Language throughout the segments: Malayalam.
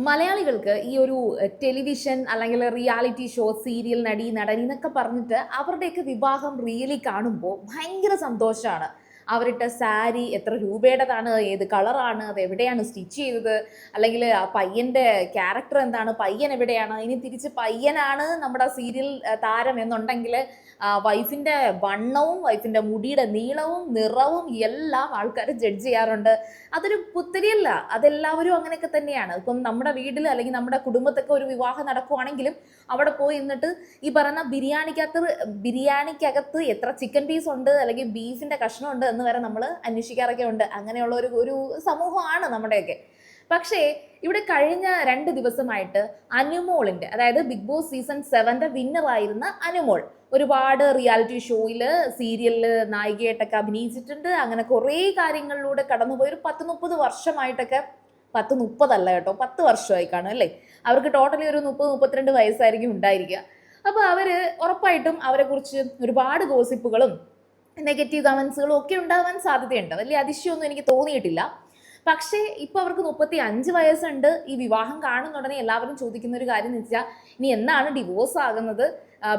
മലയാളികൾക്ക് ഈ ഒരു ടെലിവിഷൻ അല്ലെങ്കിൽ റിയാലിറ്റി ഷോ, സീരിയൽ നടി, നടൻ എന്നൊക്കെ പറഞ്ഞിട്ട് അവരുടെയൊക്കെ വിവാഹം റിയലി കാണുമ്പോൾ ഭയങ്കര സന്തോഷമാണ്. അവരിട്ട സാരി എത്ര രൂപയുടേതാണ്, ഏത് കളറാണ്, അത് എവിടെയാണ് സ്റ്റിച്ച് ചെയ്തത്, അല്ലെങ്കിൽ ആ പയ്യൻ്റെ ക്യാരക്ടർ എന്താണ്, പയ്യൻ എവിടെയാണ്, ഇനി തിരിച്ച് പയ്യനാണ് നമ്മുടെ സീരിയൽ താരം എന്നുണ്ടെങ്കിൽ വൈഫിൻ്റെ വണ്ണവും വൈഫിൻ്റെ മുടിയുടെ നീളവും നിറവും എല്ലാം ആൾക്കാർ ജഡ്ജ് ചെയ്യാറുണ്ട്. അതൊരു പുത്തരിയല്ല, അതെല്ലാവരും അങ്ങനെയൊക്കെ തന്നെയാണ്. ഇപ്പം നമ്മുടെ വീട്ടിൽ അല്ലെങ്കിൽ നമ്മുടെ കുടുംബത്തൊക്കെ ഒരു വിവാഹം നടക്കുവാണെങ്കിലും അവിടെ പോയി എന്നിട്ട് ഈ പറയുന്ന ബിരിയാണിക്കകത്ത് എത്ര ചിക്കൻ പീസ് ഉണ്ട് അല്ലെങ്കിൽ ബീഫിന്റെ കഷ്ണം ഉണ്ട് എന്ന് വരെ നമ്മൾ അന്വേഷിക്കാറൊക്കെ ഉണ്ട്. അങ്ങനെയുള്ള ഒരു സമൂഹമാണ് നമ്മുടെയൊക്കെ. പക്ഷേ ഇവിടെ കഴിഞ്ഞ 2 ദിവസമായിട്ട് അനുമോളിന്റെ, അതായത് ബിഗ് ബോസ് സീസൺ 7 വിന്നറായിരുന്ന അനുമോൾ ഒരുപാട് റിയാലിറ്റി ഷോയില്, സീരിയലില് നായികയായിട്ടൊക്കെ അഭിനയിച്ചിട്ടുണ്ട്. അങ്ങനെ കുറേ കാര്യങ്ങളിലൂടെ കടന്നുപോയി. ഒരു 10-30 വർഷമായിട്ടൊക്കെ, 10-30 അല്ല കേട്ടോ, 10 വർഷമായി കാണും അല്ലേ. അവർക്ക് ടോട്ടലി ഒരു 30-32 വയസ്സായിരിക്കും ഉണ്ടായിരിക്കുക. അപ്പോൾ അവര് ഉറപ്പായിട്ടും അവരെ കുറിച്ച് ഒരുപാട് ഗോസിപ്പുകളും നെഗറ്റീവ് കമന്റ്സുകളും ഒക്കെ ഉണ്ടാവാൻ സാധ്യതയുണ്ട്. വലിയ അതിശയമൊന്നും എനിക്ക് തോന്നിയിട്ടില്ല. പക്ഷേ ഇപ്പോൾ അവർക്ക് 35 വയസ്സുണ്ട്. ഈ വിവാഹം കാണുന്ന ഉടനെ എല്ലാവരും ചോദിക്കുന്ന ഒരു കാര്യം എന്ന് വെച്ചാൽ, ഇനി എന്നാണ് ഡിവോഴ്സ് ആകുന്നത്?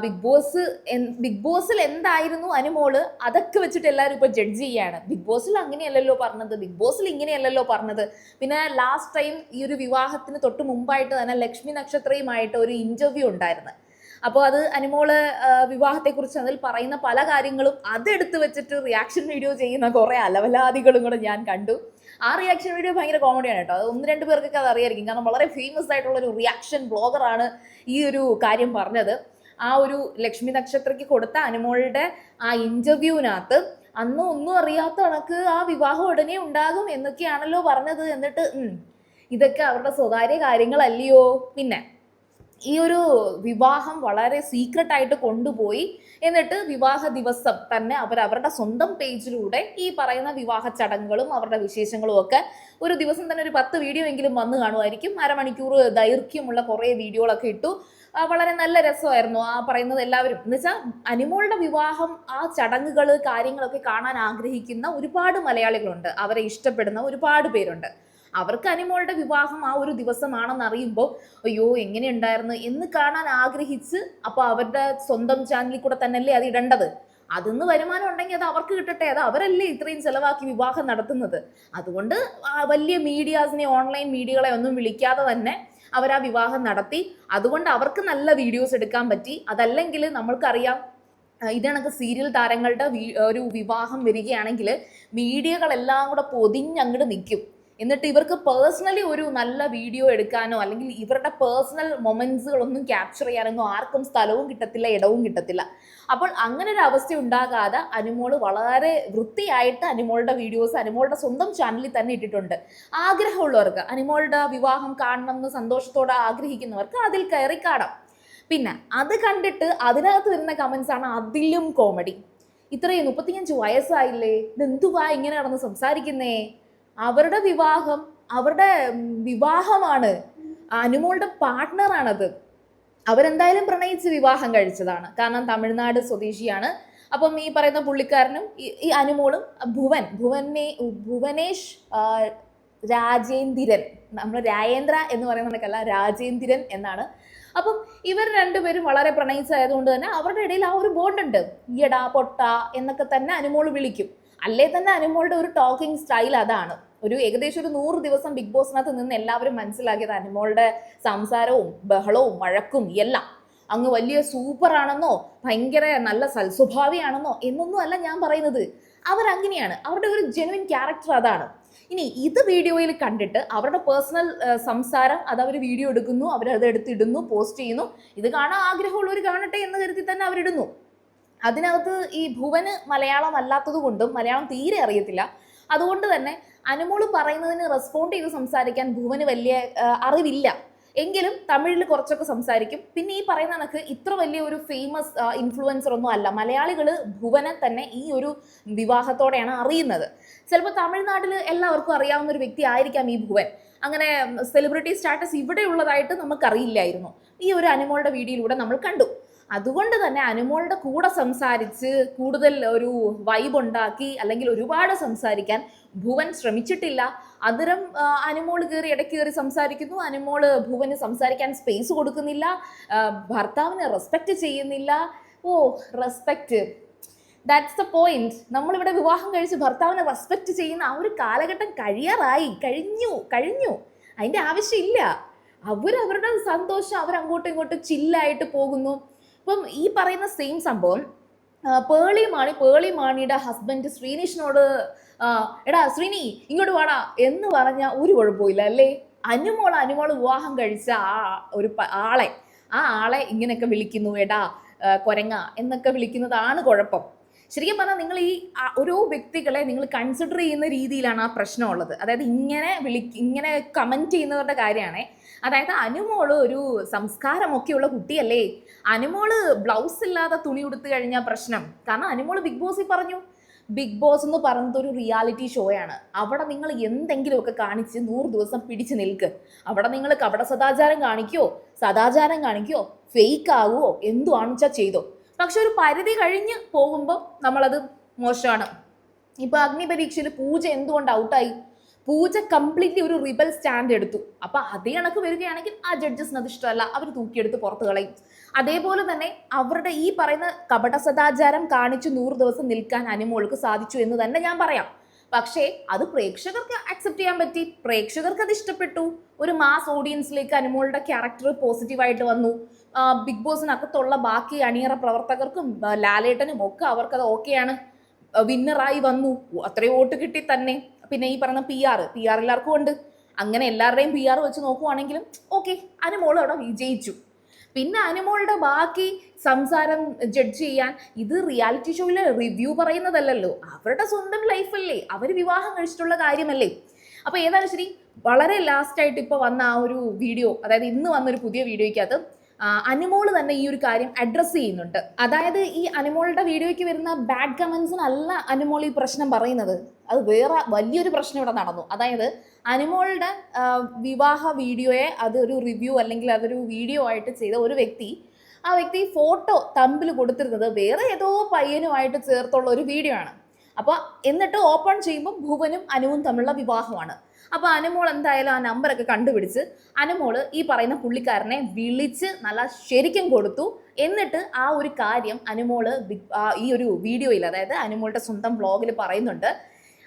ബിഗ് ബോസിൽ എന്തായിരുന്നു അനുമോള്, അതൊക്കെ വെച്ചിട്ട് എല്ലാവരും ഇപ്പോൾ ജഡ്ജ് ചെയ്യാണ്. ബിഗ് ബോസിൽ അങ്ങനെയല്ലല്ലോ പറഞ്ഞത്, ബിഗ് ബോസിൽ ഇങ്ങനെയല്ലല്ലോ പറഞ്ഞത്. പിന്നെ ലാസ്റ്റ് ടൈം ഈ ഒരു വിവാഹത്തിന് തൊട്ട് മുമ്പായിട്ട് തന്നെ ലക്ഷ്മി നക്ഷത്രയുമായിട്ട് ഒരു ഇന്റർവ്യൂ ഉണ്ടായിരുന്നു. അപ്പോൾ അത് അനുമോള് വിവാഹത്തെക്കുറിച്ച് അതിൽ പറയുന്ന പല കാര്യങ്ങളും അതെടുത്ത് വെച്ചിട്ട് റിയാക്ഷൻ വീഡിയോ ചെയ്യുന്ന കുറേ അലവലാദികളും കൂടെ ഞാൻ കണ്ടു. ആ റിയാക്ഷൻ വീഡിയോ ഭയങ്കര കോമഡിയാണ് കേട്ടോ. അത് 1-2 പേർക്കൊക്കെ അത് അറിയായിരിക്കും. കാരണം വളരെ ഫേമസ് ആയിട്ടുള്ള ഒരു റിയാക്ഷൻ ബ്ലോഗറാണ് ഈ ഒരു കാര്യം പറഞ്ഞത്. ആ ഒരു ലക്ഷ്മി നക്ഷത്രയ്ക്ക് കൊടുത്ത അനുമോളുടെ ആ ഇന്റർവ്യൂവിനകത്ത് അന്ന് ഒന്നും അറിയാത്ത കണക്ക് ആ വിവാഹം ഉടനെ ഉണ്ടാകും എന്നൊക്കെയാണല്ലോ പറഞ്ഞത്. എന്നിട്ട് ഇതൊക്കെ അവരുടെ സ്വകാര്യ കാര്യങ്ങളല്ലയോ. പിന്നെ ഈ ഒരു വിവാഹം വളരെ സീക്രട്ട് ആയിട്ട് കൊണ്ടുപോയി, എന്നിട്ട് വിവാഹ ദിവസം തന്നെ അവരുടെ സ്വന്തം പേജിലൂടെ ഈ പറയുന്ന വിവാഹ ചടങ്ങുകളും അവരുടെ വിശേഷങ്ങളും ഒക്കെ ഒരു ദിവസം തന്നെ ഒരു 10 വീഡിയോ എങ്കിലും വന്നു കാണുമായിരിക്കും. അരമണിക്കൂർ ദൈർഘ്യമുള്ള കുറേ വീഡിയോകളൊക്കെ ഇട്ടു. വളരെ നല്ല രസമായിരുന്നു ആ പറയുന്നത്. എല്ലാവരും എന്ന് വെച്ചാൽ അനുമോളുടെ വിവാഹം, ആ ചടങ്ങുകൾ, കാര്യങ്ങളൊക്കെ കാണാൻ ആഗ്രഹിക്കുന്ന ഒരുപാട് മലയാളികളുണ്ട്. അവരെ ഇഷ്ടപ്പെടുന്ന ഒരുപാട് പേരുണ്ട്. അവർക്ക് അനുമോളുടെ വിവാഹം ആ ഒരു ദിവസമാണെന്ന് അറിയുമ്പോൾ അയ്യോ എങ്ങനെയുണ്ടായിരുന്നു എന്ന് കാണാൻ ആഗ്രഹിച്ച്, അപ്പോൾ അവരുടെ സ്വന്തം ചാനലിൽ കൂടെ തന്നെയല്ലേ അത് ഇടേണ്ടത്. അതിന്ന് വരുമാനം ഉണ്ടെങ്കിൽ അത് അവർക്ക് കിട്ടട്ടെ. അത് അവരല്ലേ ഇത്രയും ചെലവാക്കി വിവാഹം നടത്തുന്നത്. അതുകൊണ്ട് വലിയ മീഡിയാസിനെ, ഓൺലൈൻ മീഡിയകളെ ഒന്നും വിളിക്കാതെ തന്നെ അവർ ആ വിവാഹം നടത്തി. അതുകൊണ്ട് അവർക്ക് നല്ല വീഡിയോസ് എടുക്കാൻ പറ്റി. അതല്ലെങ്കിൽ നമ്മൾക്കറിയാം, ഇതണക്ക് സീരിയൽ താരങ്ങളുടെ ഒരു വിവാഹം വരികയാണെങ്കിൽ മീഡിയകളെല്ലാം കൂടെ പൊതിഞ്ഞങ്ങോട്ട് നിൽക്കും. എന്നിട്ട് ഇവർക്ക് പേഴ്സണലി ഒരു നല്ല വീഡിയോ എടുക്കാനോ അല്ലെങ്കിൽ ഇവരുടെ പേഴ്സണൽ മൊമെന്റ്സുകളൊന്നും ക്യാപ്ചർ ചെയ്യാനൊന്നും ആർക്കും സ്ഥലവും കിട്ടത്തില്ല, ഇടവും കിട്ടത്തില്ല. അപ്പോൾ അങ്ങനെ ഒരു അവസ്ഥ ഉണ്ടാകാതെ അനുമോള് വളരെ വൃത്തിയായിട്ട് അനുമോളുടെ വീഡിയോസ് അനുമോളുടെ സ്വന്തം ചാനലിൽ തന്നെ ഇട്ടിട്ടുണ്ട്. ആഗ്രഹമുള്ളവർക്ക്, അനുമോളുടെ വിവാഹം കാണണം എന്ന് സന്തോഷത്തോടെ ആഗ്രഹിക്കുന്നവർക്ക് അതിൽ കയറി കാണാം. പിന്നെ അത് കണ്ടിട്ട് അതിനകത്ത് വരുന്ന കമന്റ്സ് ആണ് അതിലും കോമഡി. ഇത്രയും 35 വയസ്സായില്ലേ, ഇതെന്തുവാ ഇങ്ങനെ നടന്ന് സംസാരിക്കുന്നേ? അവരുടെ വിവാഹമാണ്, അനുമോളുടെ പാർട്ട്ണറാണത്. അവരെന്തായാലും പ്രണയിച്ച് വിവാഹം കഴിച്ചതാണ്. കാരണം തമിഴ്നാട് സ്വദേശിയാണ്. അപ്പം ഈ പറയുന്ന പുള്ളിക്കാരനും ഈ അനുമോളും ഭുവനേഷ് രാജേന്ദ്രൻ, നമ്മൾ രാജേന്ദ്ര എന്ന് പറയുന്നതൊക്കെയല്ല, രാജേന്ദ്രൻ എന്നാണ്. അപ്പം ഇവർ രണ്ടുപേരും വളരെ പ്രണയിച്ചായതുകൊണ്ട് തന്നെ അവരുടെ ഇടയിൽ ആ ഒരു ബോണ്ടുണ്ട്. ഈയടാ പൊട്ട എന്നൊക്കെ തന്നെ അനുമോള് വിളിക്കും. അല്ലേ തന്നെ അനുമോളുടെ ഒരു ടോക്കിംഗ് സ്റ്റൈൽ അതാണ്. ഏകദേശം ഒരു 100 ദിവസം ബിഗ് ബോസിനകത്ത് നിന്ന് എല്ലാവരും മനസ്സിലാക്കിയത് അനുമോളുടെ സംസാരവും ബഹളവും വഴക്കും എല്ലാം അങ്ങ് വലിയ സൂപ്പർ ആണെന്നോ ഭയങ്കര നല്ല സൽസ്വഭാവിയാണെന്നോ എന്നൊന്നും അല്ല ഞാൻ പറയുന്നത്. അവരങ്ങനെയാണ്, അവരുടെ ഒരു ജെനുവിൻ ക്യാരക്ടർ അതാണ്. ഇനി ഇത് വീഡിയോയിൽ കണ്ടിട്ട് അവരുടെ പേഴ്സണൽ സംസാരം അത് അവർ വീഡിയോ എടുക്കുന്നു, അവരത് എടുത്തിടുന്നു, പോസ്റ്റ് ചെയ്യുന്നു. ഇത് കാണാൻ ആഗ്രഹമുള്ളവർ കാണട്ടെ എന്ന് കരുതി തന്നെ അവരിടുന്നു. അതിനകത്ത് ഈ ഭുവന് മലയാളം അല്ലാത്തത് കൊണ്ടും മലയാളം തീരെ അറിയത്തില്ല. അതുകൊണ്ട് തന്നെ അനുമോള് പറയുന്നതിന് റെസ്പോണ്ട് ചെയ്ത് സംസാരിക്കാൻ ഭുവന് വലിയ അറിവില്ല. എങ്കിലും തമിഴിൽ കുറച്ചൊക്കെ സംസാരിക്കും. പിന്നെ ഈ പറയുന്ന കണക്ക് ഇത്ര വലിയ ഒരു ഫേമസ് ഇൻഫ്ലുവൻസർ ഒന്നും അല്ല. മലയാളികൾ ഭുവനെ തന്നെ ഈ ഒരു വിവാഹത്തോടെയാണ് അറിയുന്നത്. ചിലപ്പോൾ തമിഴ്നാട്ടിൽ എല്ലാവർക്കും അറിയാവുന്ന ഒരു വ്യക്തി ആയിരിക്കാം ഈ ഭുവൻ. അങ്ങനെ സെലിബ്രിറ്റി സ്റ്റാറ്റസ് ഇവിടെ ഉള്ളതായിട്ട് നമുക്കറിയില്ലായിരുന്നു. ഈ ഒരു അനുമോളുടെ വീഡിയോയിലൂടെ നമ്മൾ കണ്ടു. അതുകൊണ്ട് തന്നെ അനുമോളുടെ കൂടെ സംസാരിച്ച് കൂടുതൽ ഒരു വൈബ് ഉണ്ടാക്കി അല്ലെങ്കിൽ ഒരുപാട് സംസാരിക്കാൻ ഭുവൻ ശ്രമിച്ചിട്ടില്ല. അതിരം അനുമോള് കയറി ഇടയ്ക്ക് കയറി സംസാരിക്കുന്നു, അനുമോള് ഭുവന് സംസാരിക്കാൻ സ്പേസ് കൊടുക്കുന്നില്ല, ഭർത്താവിനെ റെസ്പെക്ട് ചെയ്യുന്നില്ല. ഓ, റെസ്പെക്ട്, ദാറ്റ്സ് ദ പോയിന്റ്. നമ്മളിവിടെ വിവാഹം കഴിച്ച് ഭർത്താവിനെ റെസ്പെക്ട് ചെയ്യുന്ന ആ ഒരു കാലഘട്ടം കഴിഞ്ഞു. അതിൻ്റെ ആവശ്യമില്ല. അവരവരുടെ സന്തോഷം അവരങ്ങോട്ടും ഇങ്ങോട്ടും ചില്ലായിട്ട് പോകുന്നു. ഇപ്പം ഈ പറയുന്ന സെയിം സംഭവം പേളി മാണിയുടെ ഹസ്ബൻഡ് ശ്രീനിഷിനോട് എടാ ശ്രീനി ഇങ്ങോട്ട് വാടാ എന്ന് പറഞ്ഞ ഒരു കുഴപ്പമില്ല അല്ലേ? അനുമോള് വിവാഹം കഴിച്ച ആ ആളെ ഇങ്ങനെയൊക്കെ വിളിക്കുന്നു, എടാ കൊരങ്ങ എന്നൊക്കെ വിളിക്കുന്നതാണ് കുഴപ്പം. ശരിക്കും പറഞ്ഞാൽ നിങ്ങൾ ഈ ഓരോ വ്യക്തികളെ നിങ്ങൾ കൺസിഡർ ചെയ്യുന്ന രീതിയിലാണ് ആ പ്രശ്നമുള്ളത്. അതായത് ഇങ്ങനെ കമന്റ് ചെയ്യുന്നവരുടെ കാര്യമാണ്. അതായത് അനുമോള് ഒരു സംസ്കാരമൊക്കെയുള്ള കുട്ടിയല്ലേ, അനുമോള് ബ്ലൗസ് ഇല്ലാതെ തുണി ഉടുത്തു കഴിഞ്ഞാൽ പ്രശ്നം. കാരണം അനുമോള് ബിഗ് ബോസിൽ പറഞ്ഞു, ബിഗ് ബോസ് എന്ന് പറയുന്നത് ഒരു റിയാലിറ്റി ഷോയാണ്. അവിടെ നിങ്ങൾ എന്തെങ്കിലുമൊക്കെ കാണിച്ച് 100 ദിവസം പിടിച്ചു നിൽക്ക്. അവിടെ നിങ്ങൾ കപട സദാചാരം കാണിക്കോ, ഫേക്ക് ആകുമോ, എന്തുവാണെന്ന് വെച്ചാൽ ചെയ്തോ. പക്ഷെ ഒരു പരിധി കഴിഞ്ഞ് പോകുമ്പോൾ നമ്മളത് മോശമാണ്. ഇപ്പൊ അഗ്നിപരീക്ഷയിൽ പൂജ എന്തുകൊണ്ട് ഔട്ടായി? പൂജ കംപ്ലീറ്റ്ലി ഒരു റിബൽ സ്റ്റാൻഡ് എടുത്തു. അപ്പൊ അതേ കണക്ക് വരികയാണെങ്കിൽ ആ ജഡ്ജസിന് അത് ഇഷ്ടമല്ല, അവർ തൂക്കിയെടുത്ത് പുറത്ത് കളയും. അതേപോലെ തന്നെ അവരുടെ ഈ പറയുന്ന കപട സദാചാരം കാണിച്ചു 100 ദിവസം നിൽക്കാൻ അനുമോൾക്ക് സാധിച്ചു എന്ന് തന്നെ ഞാൻ പറയാം. പക്ഷേ അത് പ്രേക്ഷകർക്ക് അക്സെപ്റ്റ് ചെയ്യാൻ പറ്റി, പ്രേക്ഷകർക്ക് അത് ഇഷ്ടപ്പെട്ടു. ഒരു മാസ് ഓഡിയൻസിലേക്ക് അനുമോളുടെ ക്യാരക്ടർ പോസിറ്റീവായിട്ട് വന്നു. ബിഗ് ബോസിനകത്തുള്ള ബാക്കി അണിയറ പ്രവർത്തകർക്കും ലാലേട്ടനും ഒക്കെ അവർക്കത് ഓക്കെയാണ്. വിന്നറായി വന്നു, അത്രയും വോട്ട് കിട്ടി തന്നെ. പിന്നെ ഈ പറയുന്ന പി ആർ എല്ലാവർക്കും ഉണ്ട്. അങ്ങനെ എല്ലാവരുടെയും PR വെച്ച് നോക്കുവാണെങ്കിലും ഓക്കെ, അനുമോൾ അവിടെ വിജയിച്ചു. പിന്നെ അനുമോളുടെ ബാക്കി സംസാരം ജഡ്ജ് ചെയ്യാൻ ഇത് റിയാലിറ്റി ഷോയിലെ റിവ്യൂ പറയുന്നതല്ലല്ലോ, അവരുടെ സ്വന്തം ലൈഫല്ലേ, അവർ വിവാഹം കഴിച്ചിട്ടുള്ള കാര്യമല്ലേ. അപ്പൊ ഏതായാലും ശരി, വളരെ ലാസ്റ്റ് ആയിട്ട് ഇപ്പൊ വന്ന ആ ഒരു വീഡിയോ, അതായത് ഇന്ന് വന്നൊരു പുതിയ വീഡിയോയ്ക്കകത്ത് അനുമോള് തന്നെ ഈ ഒരു കാര്യം അഡ്രസ്സ് ചെയ്യുന്നുണ്ട്. അതായത് ഈ അനുമോളുടെ വീഡിയോയ്ക്ക് വരുന്ന ബാഡ് കമന്റ്സിനല്ല അനുമോൾ ഈ പ്രശ്നം പറയുന്നത്, അത് വേറെ വലിയൊരു പ്രശ്നം ഇവിടെ നടന്നു. അതായത് അനുമോളുടെ വിവാഹ വീഡിയോയെ അതൊരു റിവ്യൂ അല്ലെങ്കിൽ അതൊരു വീഡിയോ ആയിട്ട് ചെയ്ത ഒരു വ്യക്തി, ആ വ്യക്തി ഫോട്ടോ തമ്പിൽ കൊടുത്തിരുന്നത് വേറെ ഏതോ പയ്യനുമായിട്ട് ചേർത്തുള്ള ഒരു വീഡിയോ ആണ്. അപ്പോൾ എന്നിട്ട് ഓപ്പൺ ചെയ്യുമ്പോൾ ഭുവനും അനുവും തമ്മിലുള്ള വിവാഹമാണ്. അപ്പോൾ അനുമോൾ എന്തായാലും ആ നമ്പറൊക്കെ കണ്ടുപിടിച്ച് അനുമോള് ഈ പറയുന്ന പുള്ളിക്കാരനെ വിളിച്ച് നല്ല ശരിക്കും കൊടുത്തു. എന്നിട്ട് ആ ഒരു കാര്യം അനുമോള് ഈ ഒരു വീഡിയോയിൽ, അതായത് അനുമോളുടെ സ്വന്തം വ്ളോഗിൽ പറയുന്നുണ്ട്.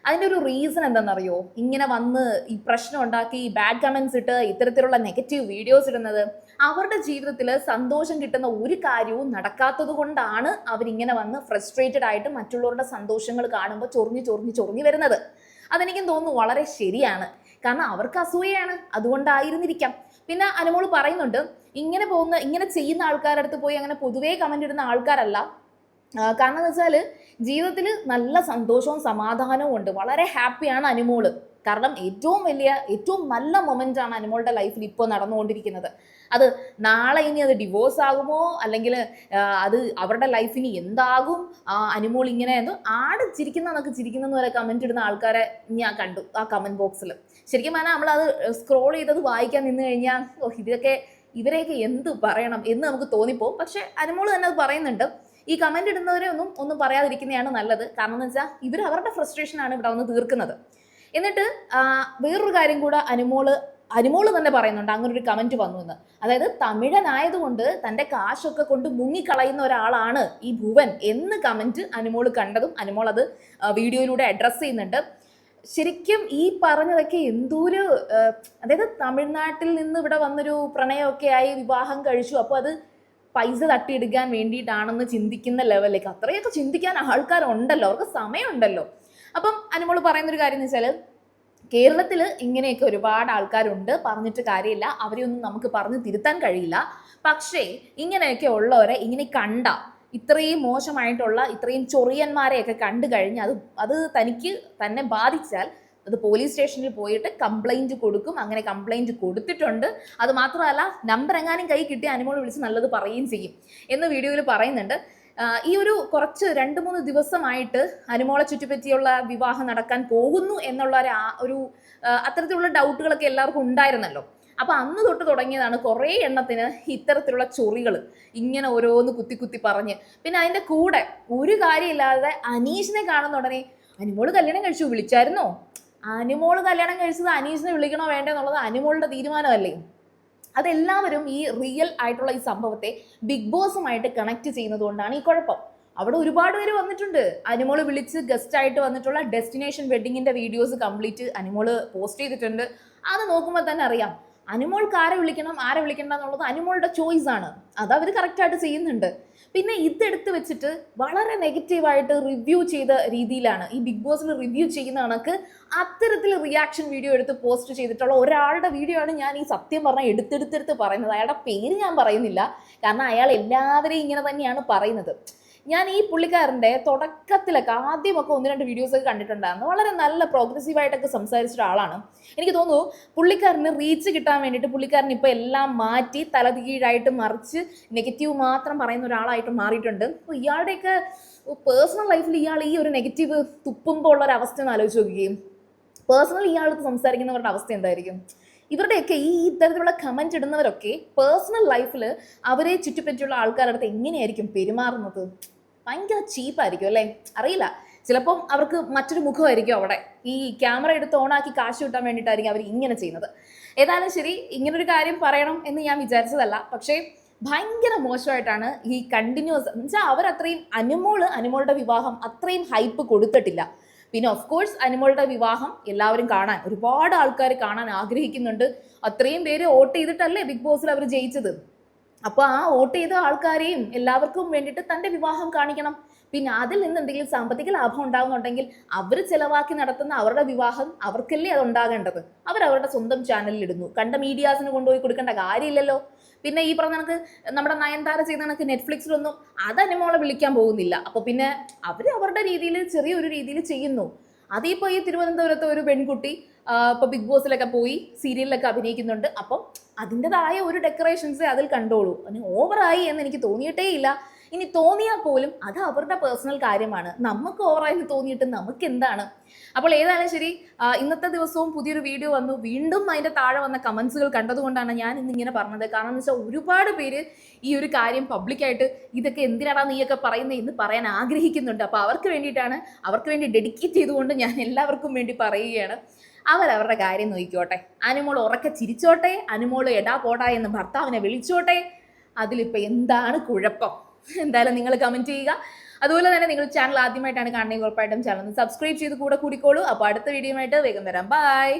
അതിൻ്റെ ഒരു റീസൺ എന്താണെന്നറിയോ? ഇങ്ങനെ വന്ന് ഈ പ്രശ്നം ഉണ്ടാക്കി ബാഡ് കമൻസ് ഇട്ട് ഇത്തരത്തിലുള്ള നെഗറ്റീവ് വീഡിയോസ് ഇടുന്നത് അവരുടെ ജീവിതത്തിൽ സന്തോഷം കിട്ടുന്ന ഒരു കാര്യവും നടക്കാത്തത് കൊണ്ടാണ് അവരിങ്ങനെ വന്ന് ഫ്രസ്ട്രേറ്റഡ് ആയിട്ട് മറ്റുള്ളവരുടെ സന്തോഷങ്ങൾ കാണുമ്പോൾ ചൊറിഞ്ഞു വരുന്നത്. അതെനിക്കും തോന്നുന്നു വളരെ ശരിയാണ്. കാരണം അവർക്ക് അസൂയയാണ്, അതുകൊണ്ടായിരുന്നിരിക്കാം. പിന്നെ അനുമോള് പറയുന്നുണ്ട്, ഇങ്ങനെ ചെയ്യുന്ന ആൾക്കാരുടെ അടുത്ത് പോയി അങ്ങനെ പൊതുവേ കമന്റ് ഇടുന്ന ആൾക്കാരല്ല. കാരണം എന്ന് വെച്ചാൽ ജീവിതത്തിൽ നല്ല സന്തോഷവും സമാധാനവും ഉണ്ട്, വളരെ ഹാപ്പിയാണ് അനുമോള്. കാരണം ഏറ്റവും നല്ല മൊമെന്റ് ആണ് അനുമോളുടെ ലൈഫിൽ ഇപ്പോൾ നടന്നുകൊണ്ടിരിക്കുന്നത്. അത് നാളെ ഇനി അത് ഡിവോഴ്സ് ആകുമോ, അല്ലെങ്കിൽ അത് അവരുടെ ലൈഫിന് എന്താകും, അനുമോൾ ഇങ്ങനെ എന്തോ ചിരിക്കുന്ന വരെ കമന്റ് ഇടുന്ന ആൾക്കാരെ ഞാൻ കണ്ടു ആ കമന്റ് ബോക്സിൽ. ശരിക്കും പറഞ്ഞാൽ നമ്മളത് സ്ക്രോൾ ചെയ്തത് വായിക്കാൻ നിന്ന് കഴിഞ്ഞാൽ ഇവരെയൊക്കെ എന്ത് പറയണം എന്ന് നമുക്ക് തോന്നിപ്പോവും. പക്ഷെ അനുമോൾ തന്നെ അത് പറയുന്നുണ്ട്, ഈ കമന്റ് ഇടുന്നവരെ ഒന്നും പറയാതിരിക്കുന്നതാണ് നല്ലത്. കാരണം എന്ന് വെച്ചാൽ ഇവർ അവരുടെ ഫ്രസ്ട്രേഷനാണ് ഇവിടെ വന്ന് തീർക്കുന്നത്. എന്നിട്ട് വേറൊരു കാര്യം കൂടെ അനുമോള് തന്നെ പറയുന്നുണ്ട്, അങ്ങനെ ഒരു കമന്റ് വന്നു എന്ന്. അതായത് തമിഴനായതുകൊണ്ട് തൻ്റെ കാശൊക്കെ കൊണ്ട് മുങ്ങിക്കളയുന്ന ഒരാളാണ് ഈ ഭുവൻ എന്ന് കമന്റ് അനുമോള് കണ്ടതും അനുമോൾ അത് വീഡിയോയിലൂടെ അഡ്രസ്സ് ചെയ്യുന്നുണ്ട്. ശരിക്കും ഈ പറഞ്ഞതൊക്കെ എന്തോരു, അതായത് തമിഴ്നാട്ടിൽ നിന്ന് ഇവിടെ വന്നൊരു പ്രണയമൊക്കെ ആയി വിവാഹം കഴിച്ചു, അപ്പോൾ അത് പൈസ തട്ടിയെടുക്കാൻ വേണ്ടിയിട്ടാണെന്ന് ചിന്തിക്കുന്ന ലെവലിലേക്ക് അത്രയൊക്കെ ചിന്തിക്കാൻ ആൾക്കാരുണ്ടല്ലോ, അവർക്ക് സമയമുണ്ടല്ലോ. അപ്പം അനുമോള് പറയുന്നൊരു കാര്യം എന്ന് വെച്ചാൽ, കേരളത്തിൽ ഇങ്ങനെയൊക്കെ ഒരുപാട് ആൾക്കാരുണ്ട്, പറഞ്ഞിട്ട് കാര്യമില്ല, അവരെയൊന്നും നമുക്ക് പറഞ്ഞ് തിരുത്താൻ കഴിയില്ല. പക്ഷേ ഇങ്ങനെയൊക്കെ ഉള്ളവരെ ഇങ്ങനെ ഇത്രയും മോശമായിട്ടുള്ള ഇത്രയും ചൊറിയന്മാരെയൊക്കെ കണ്ടു കഴിഞ്ഞാൽ അത് തനിക്ക് തന്നെ ബാധിച്ചാൽ അത് പോലീസ് സ്റ്റേഷനിൽ പോയിട്ട് കംപ്ലൈൻറ്റ് കൊടുക്കും. അങ്ങനെ കംപ്ലൈൻറ്റ് കൊടുത്തിട്ടുണ്ട്. അത് മാത്രമല്ല, നമ്പർ എങ്ങാനും കൈ കിട്ടി അനുമോൾ വിളിച്ച് നല്ലത് പറയുകയും ചെയ്യും എന്ന് വീഡിയോയിൽ പറയുന്നുണ്ട്. ഈ ഒരു കുറച്ച് 2-3 ദിവസമായിട്ട് അനുമോളെ ചുറ്റിപ്പറ്റിയുള്ള വിവാഹം നടക്കാൻ പോകുന്നു എന്നുള്ള ഒരു അത്തരത്തിലുള്ള ഡൗട്ടുകളൊക്കെ എല്ലാവർക്കും ഉണ്ടായിരുന്നല്ലോ. അപ്പൊ അന്ന് തൊട്ട് തുടങ്ങിയതാണ് കുറേ എണ്ണത്തിന് ഇത്തരത്തിലുള്ള ചൊറികൾ ഇങ്ങനെ ഓരോന്ന് കുത്തി കുത്തി പറഞ്ഞ്. പിന്നെ അതിന്റെ കൂടെ ഒരു കാര്യമില്ലാതെ അനീഷിനെ കാണുന്ന ഉടനെ അനുമോള് കല്യാണം കഴിച്ചു, വിളിച്ചായിരുന്നോ? അനുമോള് കല്യാണം കഴിച്ചത് അനീഷിനെ വിളിക്കണോ വേണ്ടോ എന്നുള്ളത് അനുമോളുടെ തീരുമാനമല്ലേ. അതെല്ലാവരും ഈ റിയൽ ആയിട്ടുള്ള ഈ സംഭവത്തെ ബിഗ് ബോസുമായിട്ട് കണക്ട് ചെയ്യുന്നത് കൊണ്ടാണ് ഈ കുഴപ്പം. അവിടെ ഒരുപാട് പേര് വന്നിട്ടുണ്ട്. അനുമോള് വിളിച്ച് ഗസ്റ്റ് ആയിട്ട് വന്നിട്ടുള്ള destination വെഡിങ്ങിന്റെ videos complete Anumol post ചെയ്തിട്ടുണ്ട്. അത് നോക്കുമ്പോൾ തന്നെ അറിയാം അനുമോൾക്ക് ആരെ വിളിക്കണം ആരെ വിളിക്കണ്ട എന്നുള്ളത് അനുമോളുടെ ചോയ്സ് ആണ്. അത് അവർ കറക്റ്റായിട്ട് ചെയ്യുന്നുണ്ട്. പിന്നെ ഇതെടുത്ത് വെച്ചിട്ട് വളരെ നെഗറ്റീവായിട്ട് റിവ്യൂ ചെയ്ത രീതിയിലാണ് ഈ ബിഗ് ബോസിൽ റിവ്യൂ ചെയ്യുന്ന കണക്ക് അത്തരത്തിൽ റിയാക്ഷൻ വീഡിയോ എടുത്ത് പോസ്റ്റ് ചെയ്തിട്ടുള്ള ഒരാളുടെ വീഡിയോ ആണ് ഞാൻ ഈ സത്യം പറഞ്ഞാൽ എടുത്തെടുത്തെടുത്ത് പറയുന്നത്. അയാളുടെ പേര് ഞാൻ പറയുന്നില്ല, കാരണം അയാൾ എല്ലാവരെയും ഇങ്ങനെ തന്നെയാണ് പറയുന്നത്. ഞാൻ ഈ പുള്ളിക്കാരൻ്റെ തുടക്കത്തിലൊക്കെ ആദ്യമൊക്കെ 1-2 വീഡിയോസൊക്കെ കണ്ടിട്ടുണ്ടായിരുന്നു. വളരെ നല്ല പ്രോഗ്രസീവായിട്ടൊക്കെ സംസാരിച്ച ഒരാളാണ്. എനിക്ക് തോന്നുന്നു പുള്ളിക്കാരന് റീച്ച് കിട്ടാൻ വേണ്ടിയിട്ട് പുള്ളിക്കാരൻ ഇപ്പോൾ എല്ലാം മാറ്റി തലകീഴായിട്ട് മറിച്ച് നെഗറ്റീവ് മാത്രം പറയുന്ന ഒരാളായിട്ട് മാറിയിട്ടുണ്ട്. അപ്പോൾ ഇയാളുടെയൊക്കെ പേഴ്സണൽ ലൈഫിൽ ഇയാൾ ഈ ഒരു നെഗറ്റീവ് തുപ്പുമ്പോൾ ഉള്ള ഒരു അവസ്ഥ ഒന്ന് ആലോചിച്ച് നോക്കുകയും പേഴ്സണൽ ഇയാൾക്ക് സംസാരിക്കുന്നവരുടെ അവസ്ഥ എന്തായിരിക്കും? ഇവരുടെയൊക്കെ ഈ ഇത്തരത്തിലുള്ള കമന്റ് ഇടുന്നവരൊക്കെ പേഴ്സണൽ ലൈഫിൽ അവരെ ചുറ്റിപ്പറ്റിയുള്ള ആൾക്കാരുടെ അടുത്ത് എങ്ങനെയായിരിക്കും പെരുമാറുന്നത്? ഭയങ്കര ചീപ്പായിരിക്കും അല്ലേ? അറിയില്ല, ചിലപ്പം അവർക്ക് മറ്റൊരു മുഖമായിരിക്കും അവിടെ. ഈ ക്യാമറ എടുത്ത് ഓണാക്കി കാശ് കിട്ടാൻ വേണ്ടിയിട്ടായിരിക്കും അവർ ഇങ്ങനെ ചെയ്യുന്നത്. ഏതായാലും ശരി, ഇങ്ങനൊരു കാര്യം പറയണം എന്ന് ഞാൻ വിചാരിച്ചതല്ല. പക്ഷേ ഭയങ്കര മോശമായിട്ടാണ് ഈ കണ്ടിന്യൂസ് എന്നുവെച്ചാൽ അവരത്രയും അനുമോളുടെ വിവാഹം അത്രയും ഹൈപ്പ് കൊടുത്തിട്ടില്ല. പിന്നെ ഓഫ് കോഴ്സ് അനുമോളുടെ വിവാഹം എല്ലാവരും കാണാൻ, ഒരുപാട് ആൾക്കാർ കാണാൻ ആഗ്രഹിക്കുന്നുണ്ട്. അത്രയും പേര് വോട്ട് ചെയ്തിട്ടല്ലേ ബിഗ് ബോസിൽ അവർ ജയിച്ചത്. അപ്പോൾ ആ വോട്ട് ചെയ്ത ആൾക്കാരെയും എല്ലാവർക്കും വേണ്ടിയിട്ട് തൻ്റെ വിവാഹം കാണിക്കണം. പിന്നെ അതിൽ നിന്ന് എന്തെങ്കിലും സാമ്പത്തിക ലാഭം ഉണ്ടാകുന്നുണ്ടെങ്കിൽ അവർ ചിലവാക്കി നടത്തുന്ന അവരുടെ വിവാഹം അവർക്കല്ലേ അത് ഉണ്ടാകേണ്ടത്. അവരവരുടെ സ്വന്തം ചാനലിൽ ഇടുന്നു, കണ്ട മീഡിയാസിന് കൊണ്ടുപോയി കൊടുക്കേണ്ട കാര്യമില്ലല്ലോ. പിന്നെ ഈ പറഞ്ഞ കണക്ക് നമ്മുടെ നയൻതാര ചെയ്ത കണക്ക് നെറ്റ്ഫ്ലിക്സിലൊന്നും അത് അനുമോളെ വിളിക്കാൻ പോകുന്നില്ല. അപ്പോൾ പിന്നെ അവർ അവരുടെ രീതിയിൽ ചെറിയൊരു രീതിയിൽ ചെയ്യുന്നു. അതിപ്പോൾ ഈ തിരുവനന്തപുരത്തെ ഒരു പെൺകുട്ടി ഇപ്പോൾ ബിഗ് ബോസിലൊക്കെ പോയി സീരിയലിലൊക്കെ അഭിനയിക്കുന്നുണ്ട്. അപ്പം അതിൻ്റെതായ ഒരു ഡെക്കറേഷൻസേ അതിൽ കണ്ടോളൂ. അതിന് ഓവറായി എന്ന് എനിക്ക് തോന്നിയിട്ടേ ഇല്ല. ഇനി തോന്നിയാൽ പോലും അത് അവരുടെ പേഴ്സണൽ കാര്യമാണ്. നമുക്ക് ഓവറായി തോന്നിയിട്ട് നമുക്ക് എന്താണ്? അപ്പോൾ ഏതായാലും ശരി, ഇന്നത്തെ ദിവസവും പുതിയൊരു വീഡിയോ വന്നു. വീണ്ടും അതിൻ്റെ താഴെ വന്ന കമൻസുകൾ കണ്ടതുകൊണ്ടാണ് ഞാൻ ഇന്നിങ്ങനെ പറഞ്ഞത്. കാരണം എന്ന് വെച്ചാൽ ഒരുപാട് പേര് ഈ ഒരു കാര്യം പബ്ലിക്കായിട്ട് ഇതൊക്കെ എന്തിനാടാ നീയൊക്കെ പറയുന്നത് എന്ന് പറയാൻ ആഗ്രഹിക്കുന്നുണ്ട്. അപ്പോൾ അവർക്ക് വേണ്ടി ഡെഡിക്കേറ്റ് ചെയ്തുകൊണ്ട് ഞാൻ എല്ലാവർക്കും വേണ്ടി പറയുകയാണ്, അവരവരുടെ കാര്യം നോക്കിക്കോട്ടെ. അനുമോൾ ഉറക്കെ ചിരിച്ചോട്ടെ, അനുമോൾ എടാ പോടാ എന്ന് ഭർത്താവിനെ വിളിച്ചോട്ടെ. അതിലിപ്പോൾ എന്താണ് കുഴപ്പം? എന്തായാലും നിങ്ങൾ കമൻറ്റ് ചെയ്യുക. അതുപോലെ തന്നെ നിങ്ങൾ ചാനൽ ആദ്യമായിട്ടാണ് കാണുന്നത്, ഉറപ്പായിട്ടും ചാനൽ ഒന്ന് സബ്സ്ക്രൈബ് ചെയ്ത് കൂടെ കൂടിക്കോളൂ. അപ്പോൾ അടുത്ത വീഡിയോ ആയിട്ട് വേഗം വരാം. ബൈ.